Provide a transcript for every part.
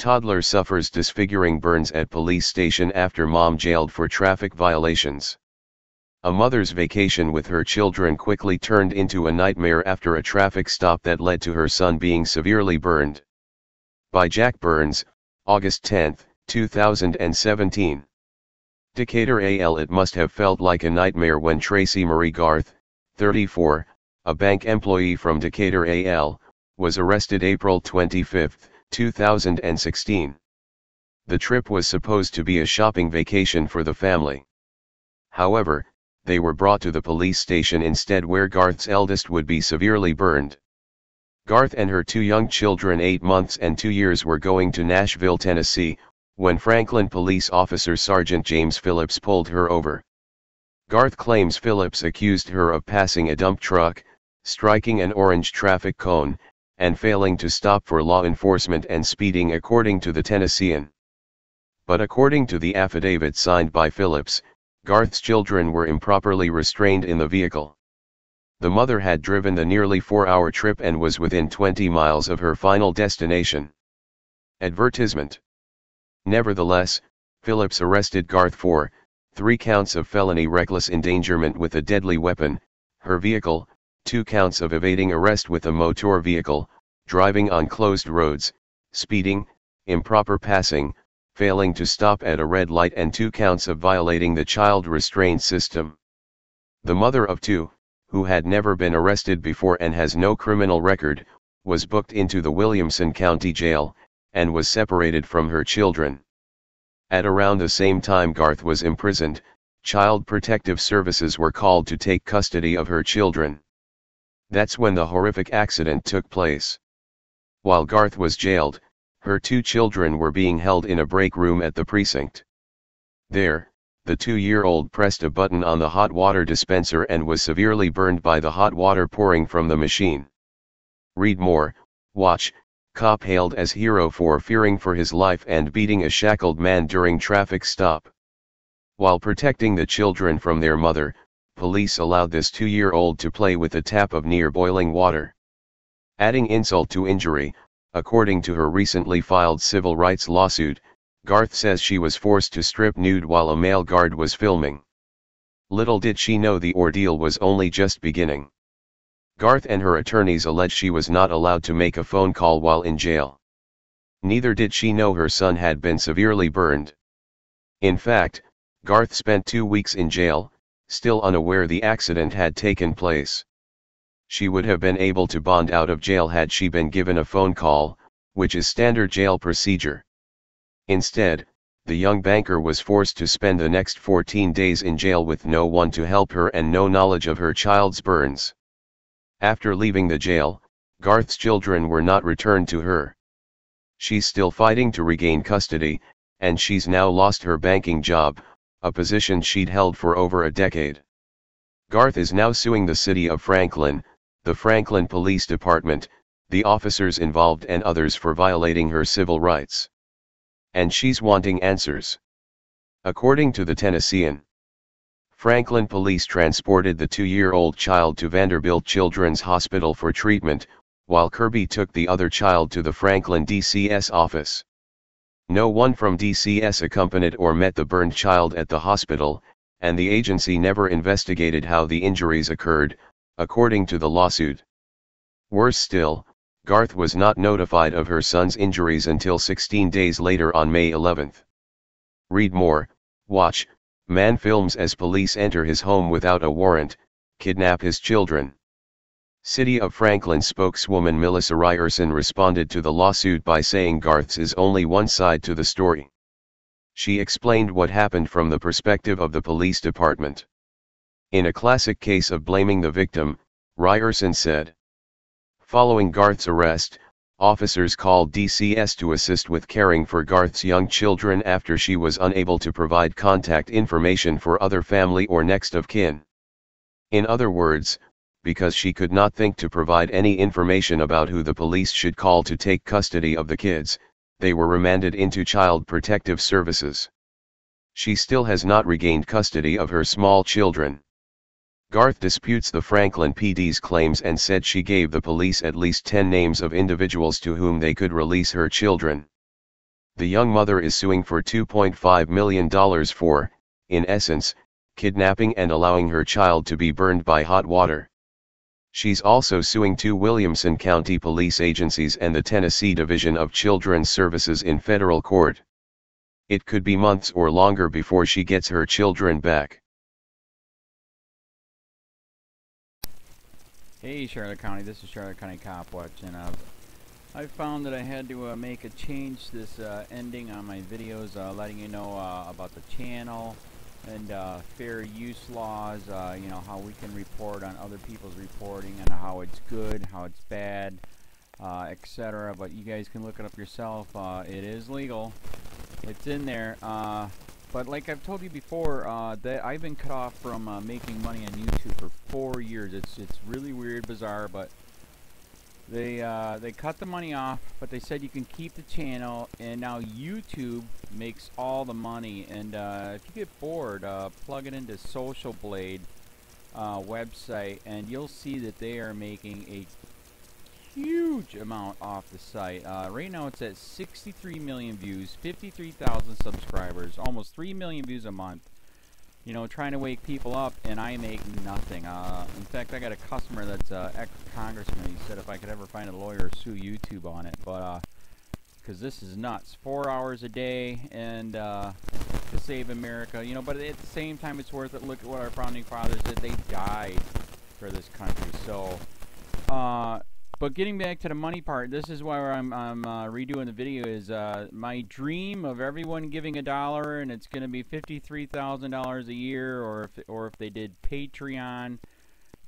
Toddler suffers disfiguring burns at police station after mom jailed for traffic violations. A mother's vacation with her children quickly turned into a nightmare after a traffic stop that led to her son being severely burned. By Jack Burns, August 10, 2017. Decatur AL. It must have felt like a nightmare when Tracy Marie Garth, 34, a bank employee from Decatur AL, was arrested April 25, 2016. The trip was supposed to be a shopping vacation for the family. However, they were brought to the police station instead, where Garth's eldest would be severely burned. Garth and her two young children, 8 months and 2 years, were going to Nashville, Tennessee, when Franklin police officer Sergeant James Phillips pulled her over. Garth claims Phillips accused her of passing a dump truck, striking an orange traffic cone, and failing to stop for law enforcement and speeding, according to the Tennessean. But according to the affidavit signed by Phillips, Garth's children were improperly restrained in the vehicle. The mother had driven the nearly 4-hour trip and was within 20 miles of her final destination. Advertisement. Nevertheless, Phillips arrested Garth for 3 counts of felony reckless endangerment with a deadly weapon, her vehicle, 2 counts of evading arrest with a motor vehicle, driving on closed roads, speeding, improper passing, failing to stop at a red light, and 2 counts of violating the child restraint system. The mother of 2, who had never been arrested before and has no criminal record, was booked into the Williamson County Jail, and was separated from her children. At around the same time Garth was imprisoned, Child Protective Services were called to take custody of her children. That's when the horrific accident took place. While Garth was jailed, her 2 children were being held in a break room at the precinct. There, the 2-year-old pressed a button on the hot water dispenser and was severely burned by the hot water pouring from the machine. Read more. Watch. Cop hailed as hero for fearing for his life and beating a shackled man during traffic stop. While protecting the children from their mother, police allowed this 2-year-old to play with a tap of near boiling water. Adding insult to injury, according to her recently filed civil rights lawsuit, Garth says she was forced to strip nude while a male guard was filming. Little did she know the ordeal was only just beginning. Garth and her attorneys allege she was not allowed to make a phone call while in jail. Neither did she know her son had been severely burned. In fact, Garth spent 2 weeks in jail, still unaware the accident had taken place. She would have been able to bond out of jail had she been given a phone call, which is standard jail procedure. Instead, the young banker was forced to spend the next 14 days in jail with no one to help her and no knowledge of her child's burns. After leaving the jail, Garth's children were not returned to her. She's still fighting to regain custody, and she's now lost her banking job, a position she'd held for over a decade. Garth is now suing the city of Franklin, the Franklin Police Department, the officers involved and others for violating her civil rights. And she's wanting answers. According to the Tennessean, Franklin police transported the 2-year-old child to Vanderbilt Children's Hospital for treatment, while Kirby took the other child to the Franklin DCS office. No one from DCS accompanied or met the burned child at the hospital, and the agency never investigated how the injuries occurred, according to the lawsuit. Worse still, Garth was not notified of her son's injuries until 16 days later on May 11. Read more. Watch. Man films as police enter his home without a warrant, kidnap his children. City of Franklin spokeswoman Melissa Ryerson responded to the lawsuit by saying Garth's is only one side to the story. She explained what happened from the perspective of the police department. In a classic case of blaming the victim, Ryerson said. Following Garth's arrest, officers called DCS to assist with caring for Garth's young children after she was unable to provide contact information for other family or next of kin. In other words, because she could not think to provide any information about who the police should call to take custody of the kids, they were remanded into Child Protective Services. She still has not regained custody of her small children. Garth disputes the Franklin PD's claims and said she gave the police at least 10 names of individuals to whom they could release her children. The young mother is suing for $2.5 million for, in essence, kidnapping and allowing her child to be burned by hot water. She's also suing 2 Williamson County police agencies and the Tennessee Division of Children's Services in federal court. It could be months or longer before she gets her children back. Hey Charlotte County, this is Charlotte County COPWATCH, and I found that I had to make a change this ending on my videos, letting you know about the channel and fair use laws, you know, how we can report on other people's reporting and how it's good, how it's bad, etc. But you guys can look it up yourself. It is legal. It's in there. But like I've told you before, that I've been cut off from making money on YouTube for 4 years. It's really weird, bizarre, but they cut the money off, but they said you can keep the channel, and now YouTube makes all the money. And if you get bored, plug it into Social Blade website, and you'll see that they are making a huge amount off the site. Right now it's at 63 million views, 53,000 subscribers, almost 3 million views a month. You know, trying to wake people up, and I make nothing. In fact, I got a customer that's ex-congressman. He said if I could ever find a lawyer, sue YouTube on it. But because this is nuts, 4 hours a day, and to save America. You know, but at the same time, it's worth it. Look at what our founding fathers did. They died for this country. So, but getting back to the money part, this is why I'm redoing the video. Is my dream of everyone giving $1, and it's going to be $53,000 a year, or if they did Patreon,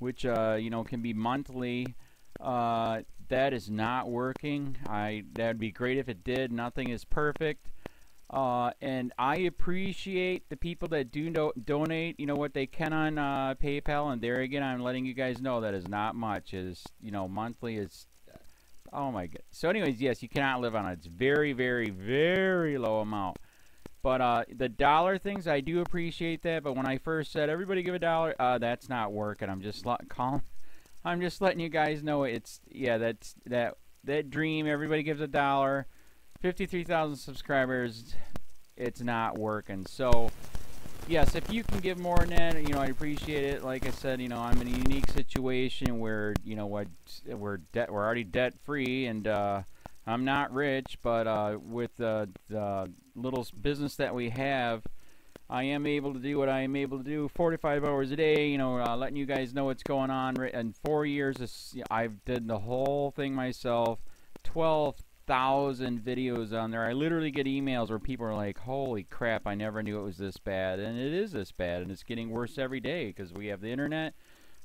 which you know, can be monthly. That is not working. That'd be great if it did. Nothing is perfect. And I appreciate the people that do donate, you know, what they can on PayPal. And there again, I'm letting you guys know that is not much. Is, you know, monthly is, oh my god. So anyways, yes, you cannot live on it. It's very, very, very low amount. But the dollar things, I do appreciate that. But when I first said everybody give $1, that's not working. I'm just letting you guys know it's, yeah, that dream. Everybody gives $1. 53,000 subscribers, it's not working. So yes, if you can give more than that, you know, I appreciate it. Like I said, you know, I'm in a unique situation where, you know what, we're already debt free, and I'm not rich, but with the little business that we have, I am able to do what I am able to do 45 hours a day, you know, letting you guys know what's going on. In 4 years, I've did the whole thing myself. 12,000 videos on there. I literally get emails where people are like, holy crap, I never knew it was this bad. And it is this bad, and it's getting worse every day because we have the internet,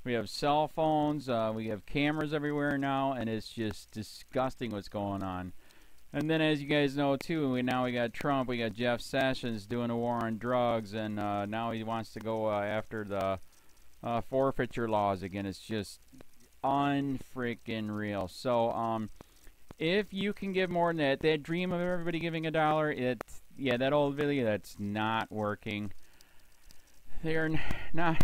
we have cell phones, we have cameras everywhere now, and it's just disgusting what's going on. And then, as you guys know too, we got Trump, we got Jeff Sessions doing a war on drugs, and now he wants to go after the forfeiture laws again. It's just unfreaking real. So if you can give more than that dream of everybody giving $1, yeah, that old video, that's not working. They're not,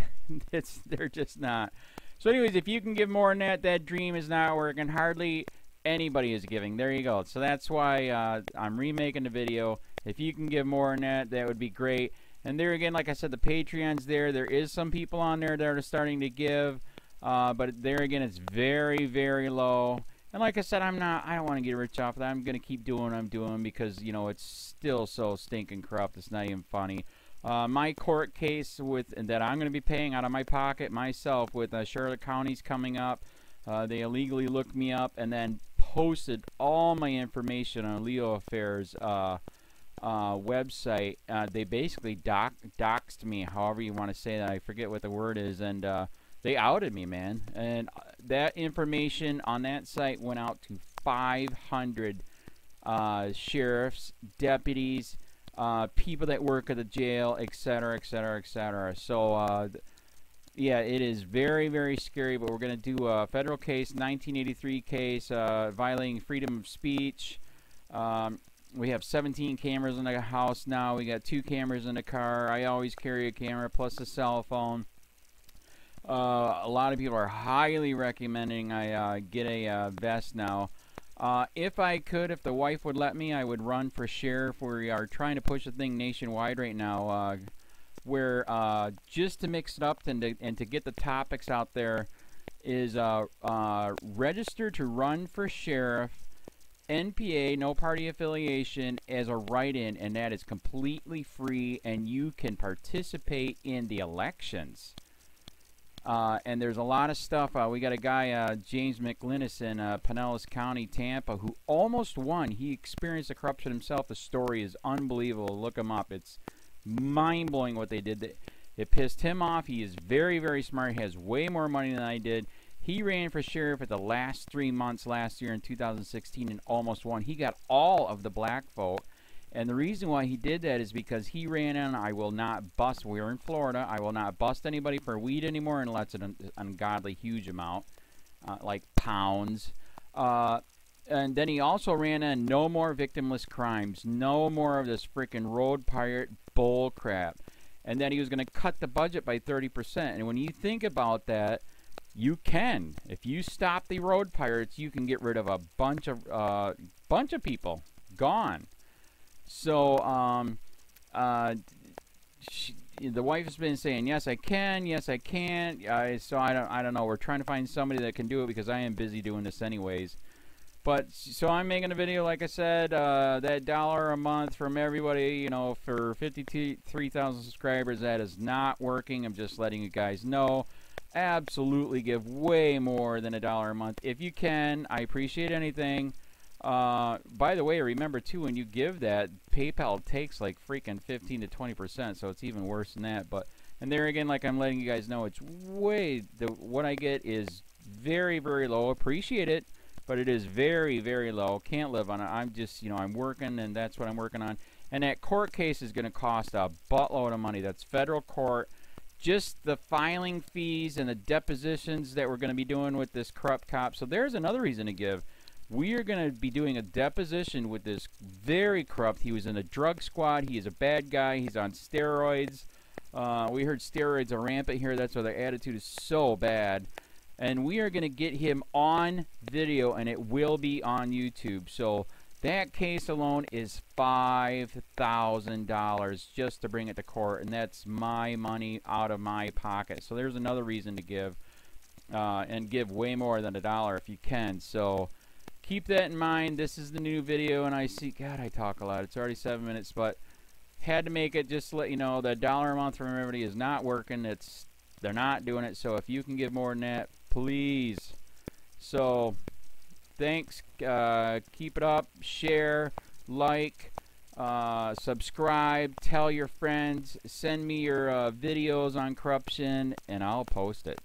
they're just not. So anyways, if you can give more than that dream is not working. Hardly anybody is giving. There you go. So that's why I'm remaking the video. If you can give more than that, that would be great. And there again, like I said, the Patreon's there. There is some people on there that are starting to give, but there again, it's very, very low. And like I said, I don't want to get rich off of that. I'm going to keep doing what I'm doing because, you know, it's still so stinking corrupt. It's not even funny. My court case that I'm going to be paying out of my pocket myself with Charlotte County's coming up. They illegally looked me up and then posted all my information on LEOAFFAIRS website. They basically doxed me, however you want to say that. I forget what the word is, and they outed me, man. And that information on that site went out to 500 sheriffs, deputies, people that work at the jail, etc., etc., etc. So, yeah, it is very, very scary, but we're going to do a federal case, 1983 case, violating freedom of speech. We have 17 cameras in the house now. We got 2 cameras in the car. I always carry a camera plus a cell phone. A lot of people are highly recommending I get a vest now. If I could, if the wife would let me, I would run for sheriff. We are trying to push the thing nationwide right now, where just to mix it up and to get the topics out there is register to run for sheriff, NPA, no party affiliation, as a write-in, and that is completely free, and you can participate in the elections. And there's a lot of stuff. We got a guy, James McLinnis in Pinellas County, Tampa, who almost won. He experienced the corruption himself. The story is unbelievable. Look him up. It's mind-blowing what they did. It pissed him off. He is very, very smart. He has way more money than I did. He ran for sheriff at the last 3 months last year in 2016 and almost won. He got all of the black vote. And the reason why he did that is because he ran in, I will not bust, we're in Florida, I will not bust anybody for weed anymore unless it's an ungodly huge amount, like pounds. And then he also ran in, no more victimless crimes, no more of this freaking road pirate bull crap. And then he was going to cut the budget by 30%. And when you think about that, you can. If you stop the road pirates, you can get rid of a bunch of people. Gone. So, the wife has been saying, yes, I can, yes, I can't. So I don't know. We're trying to find somebody that can do it because I am busy doing this anyways. But, so I'm making a video, like I said, that $1 a month from everybody, you know, for 53,000 subscribers, that is not working. I'm just letting you guys know. Absolutely give way more than $1 a month. If you can, I appreciate anything. By the way, remember too, when you give that, PayPal takes like freaking 15 to 20%, so it's even worse than that. But, and there again, like I'm letting you guys know, it's way, what I get is very, very low. Appreciate it, but it is very, very low. Can't live on it. I'm just, you know, I'm working, and that's what I'm working on. And that court case is going to cost a buttload of money. That's federal court. Just the filing fees and the depositions that we're going to be doing with this corrupt cop. So there's another reason to give. We are going to be doing a deposition with this very corrupt. He was in a drug squad. He is a bad guy. He's on steroids. We heard steroids are rampant here. That's why their attitude is so bad. And we are going to get him on video, and it will be on YouTube. So that case alone is $5,000 just to bring it to court, and that's my money out of my pocket. So there's another reason to give, and give way more than $1 if you can. So keep that in mind. This is the new video, and I see, God, I talk a lot. It's already 7 minutes, but had to make it just to let you know that $1 a month from everybody is not working. They're not doing it. So if you can give more than that, please. So thanks. Keep it up. Share, like, subscribe, tell your friends, send me your videos on corruption, and I'll post it.